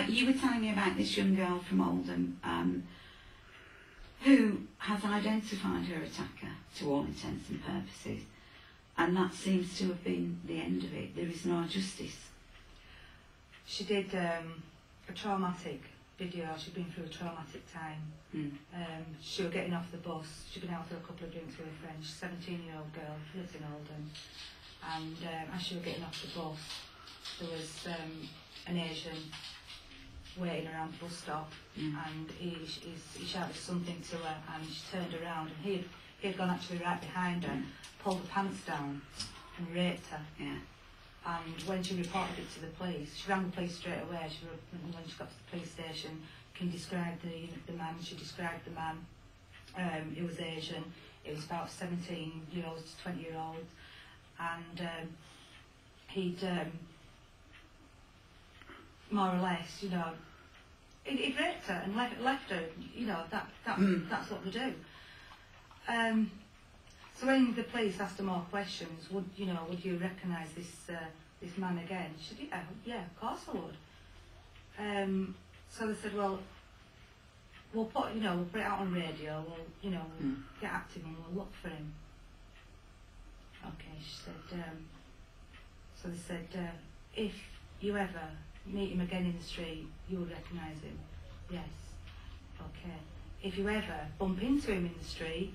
You were telling me about this young girl from Oldham who has identified her attacker to all intents and purposes, and that seems to have been the end of it. There is no justice. She did a traumatic video. She'd been through a traumatic time. She was getting off the bus. She'd been out for a couple of drinks with her friends. She's a 17-year-old girl, lives in Oldham. And as she was getting off the bus, there was an Asian waiting around the bus stop, and he shouted something to her, and she turned around, and he had gone actually right behind her, pulled her pants down, and raped her. Yeah. And when she reported it to the police, she rang the police straight away. When she got to the police station, can describe the man. She described the man. He was Asian. It was about 17-year-olds to 20-year-olds, and he'd more or less, you know, he'd raped her and left her. You know, that's what they do. So when the police asked her more questions, would you recognise this man again? She said, yeah, of course I would. So they said, well, we'll put it out on radio. We'll get active and we'll look for him. Okay, she said. So they said, if you ever meet him again in the street, you'll recognise him. Yes. Okay. If you ever bump into him in the street,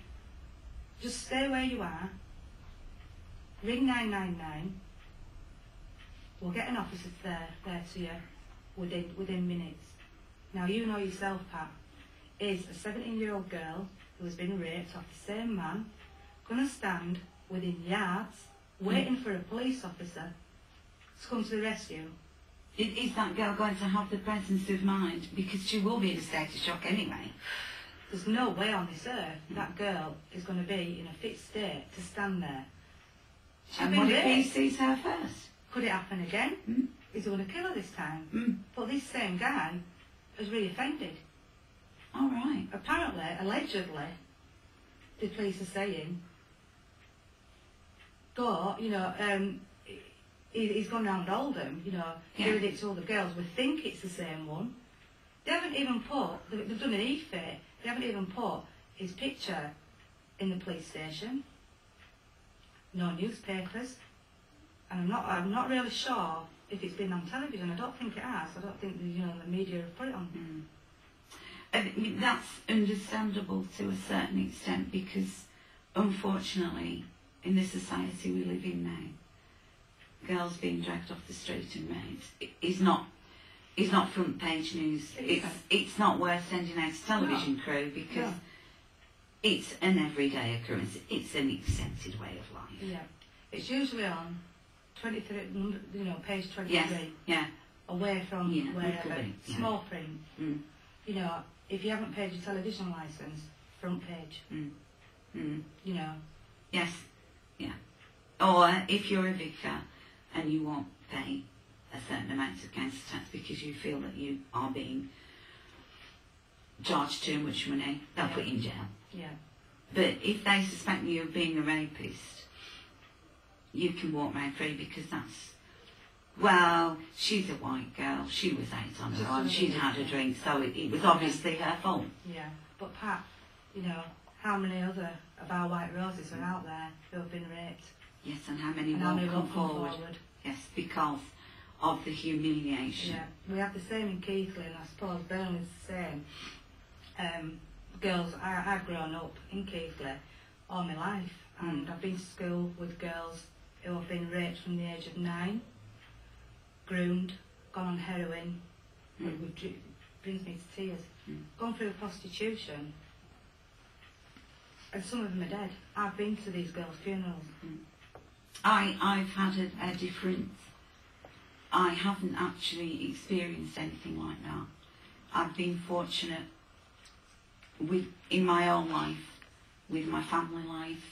just stay where you are, ring 999, we'll get an officer there to you within minutes. Now you know yourself, Pat, is a 17-year-old girl who has been raped off the same man, going to stand within yards, waiting for a police officer to come to the rescue. Is that girl going to have the presence of mind? Because she will be in a state of shock anyway. There's no way on this earth that girl is going to be in a fit state to stand there. And what if he sees her first? Could it happen again? He's going to kill her this time. But this same guy has reoffended. All right. Apparently, allegedly, the police are saying, he's gone round Oldham, doing it to all the girls. We think it's the same one. They haven't even they've done an e-fit, they haven't even put his picture in the police station. No newspapers. And I'm not really sure if it's been on television. I don't think it has. I don't think the media have put it on. That's understandable to a certain extent, because unfortunately in the society we live in now, girls being dragged off the street and raped is not front page news. It's not worth sending out a television crew, because it's an everyday occurrence. It's an accepted way of life. Yeah, it's usually on 23, page 23. Yes. Yeah. Away from wherever. Small print. If you haven't paid your television licence, front page. Yes. Yeah. Or if you're a vicar and you won't pay a certain amount of council tax because you feel that you are being charged too much money, they'll put you in jail. Yeah. But if they suspect you of being a rapist, you can walk round free, because she's a white girl, she was out on her own, she'd had a drink, so it was obviously her fault. Yeah, but Pat, how many other of our white roses are out there who have been raped? Yes, and how many will come forward? Yes, because of the humiliation. Yeah, we have the same in Keighley, and I suppose Burnley's the same. Girls, I've grown up in Keighley all my life, and I've been to school with girls who have been raped from the age of 9, groomed, gone on harrowing, which brings me to tears, gone through prostitution, and some of them are dead. I've been to these girls' funerals. I've had a different... I haven't actually experienced anything like that. I've been fortunate in my own life, with my family life.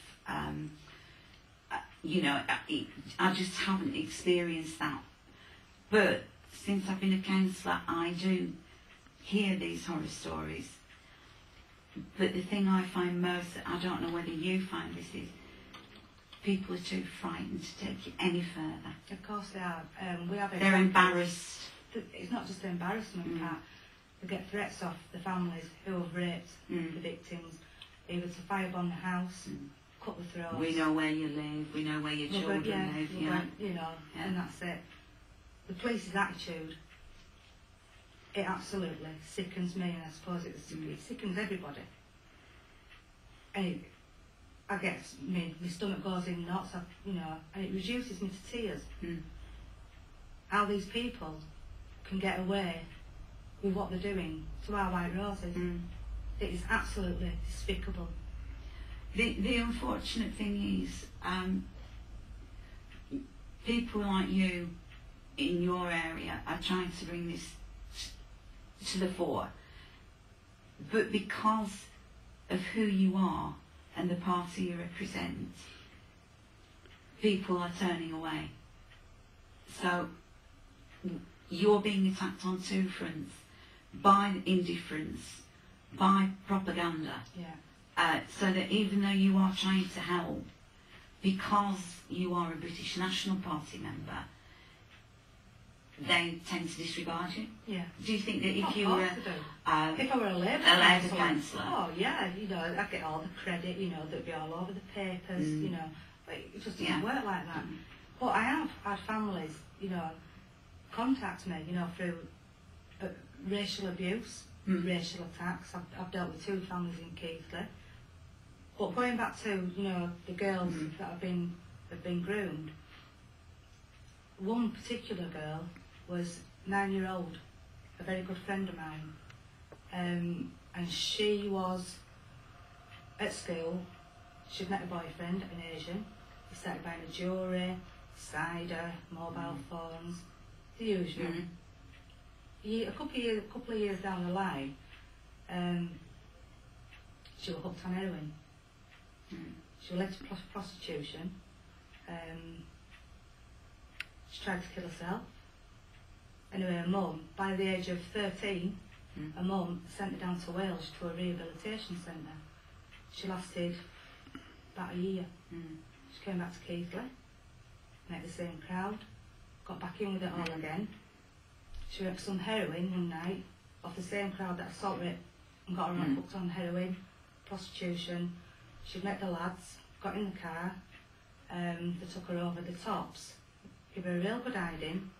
I just haven't experienced that. But since I've been a counsellor, I do hear these horror stories. But the thing I find most, I don't know whether you find this, is people are too frightened to take it any further. Of course they are. They're embarrassed. it's not just the embarrassment part. They get threats off the families who have raped the victims, either to firebomb the house, cut the throats. We know where you live, we know where your children live, you know, and that's it. The police's attitude, it absolutely sickens me, and I suppose it sickens everybody. And I guess my stomach goes in knots, you know, and it reduces me to tears. How these people can get away with what they're doing to our white roses. It is absolutely despicable. The unfortunate thing is, people like you in your area are trying to bring this to the fore, but because of who you are and the party you represent, people are turning away. So you're being attacked on two fronts, by indifference, by propaganda. So that even though you are trying to help, because you are a British National Party member, they tend to disregard you. Do you think that if you were if I were a Labour councillor, oh yeah, you know, I'd get all the credit, you know, that'd be all over the papers, you know, but it just doesn't work like that. But I have had families, you know, contact me, you know, through racial abuse, racial attacks. I've dealt with 2 families in Keighley. But going back to, you know, the girls that have been groomed, one particular girl was 9-year-old, a very good friend of mine, and she was at school. She'd met a boyfriend, an Asian. He started buying her jewellery, cider, mobile phones, the usual. A couple of years down the line, she was hooked on heroin. She was led to prostitution. She tried to kill herself. Anyway, her mum, by the age of 13, her mum sent her down to Wales to a rehabilitation centre. She lasted about a year. She came back to Keighley, met the same crowd, got back in with it all again. She went for some heroin one night off the same crowd that assault raped and got her hooked on heroin, prostitution. She met the lads, got in the car, they took her over the tops, gave her a real good hiding,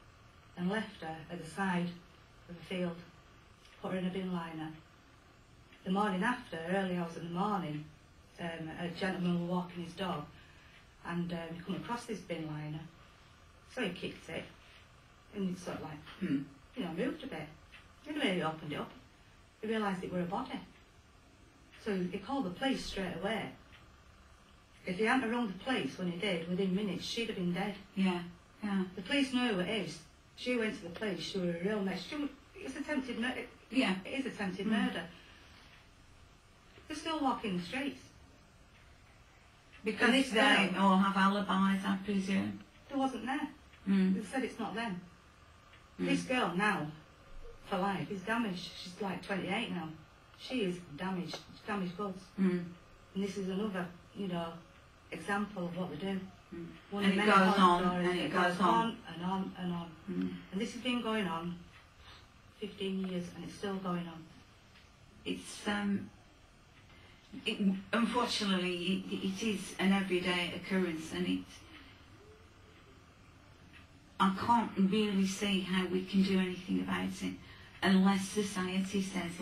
and left her at the side of the field, put her in a bin liner. The morning after, early hours in the morning, a gentleman was walking his dog, and he come across this bin liner, so he kicked it, and he sort of like, you know, moved a bit. Anyway, he opened it up, he realised it were a body. So he called the police straight away. If he hadn't rung the police when he did, within minutes, she'd have been dead. The police know who it is. She went to the police, she was a real mess. It's attempted murder. It is attempted murder. They're still walking the streets. Because they all have alibis, I presume. They wasn't there. They said it's not them. This girl now, for life, is damaged. She's like 28 now. She is damaged. She's damaged goods. And this is another, you know, example of what we do. And it goes on, and it goes on. And on and on. And this has been going on 15 years, and it's still going on. It's unfortunately it is an everyday occurrence, and I can't really see how we can do anything about it unless society says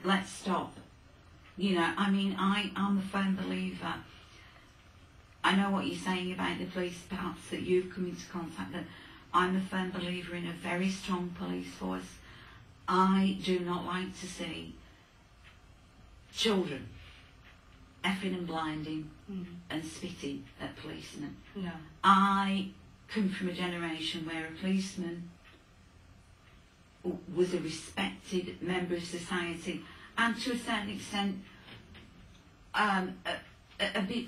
let's stop. You know, I mean, I'm a firm believer. I know what you're saying about the police, perhaps that you've come into contact, that I'm a firm believer in a very strong police force. I do not like to see children effing and blinding and spitting at policemen. No. I come from a generation where a policeman was a respected member of society, and to a certain extent a bit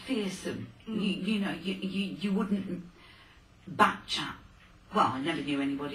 fearsome. You know, you wouldn't backchat. Well, I never knew anybody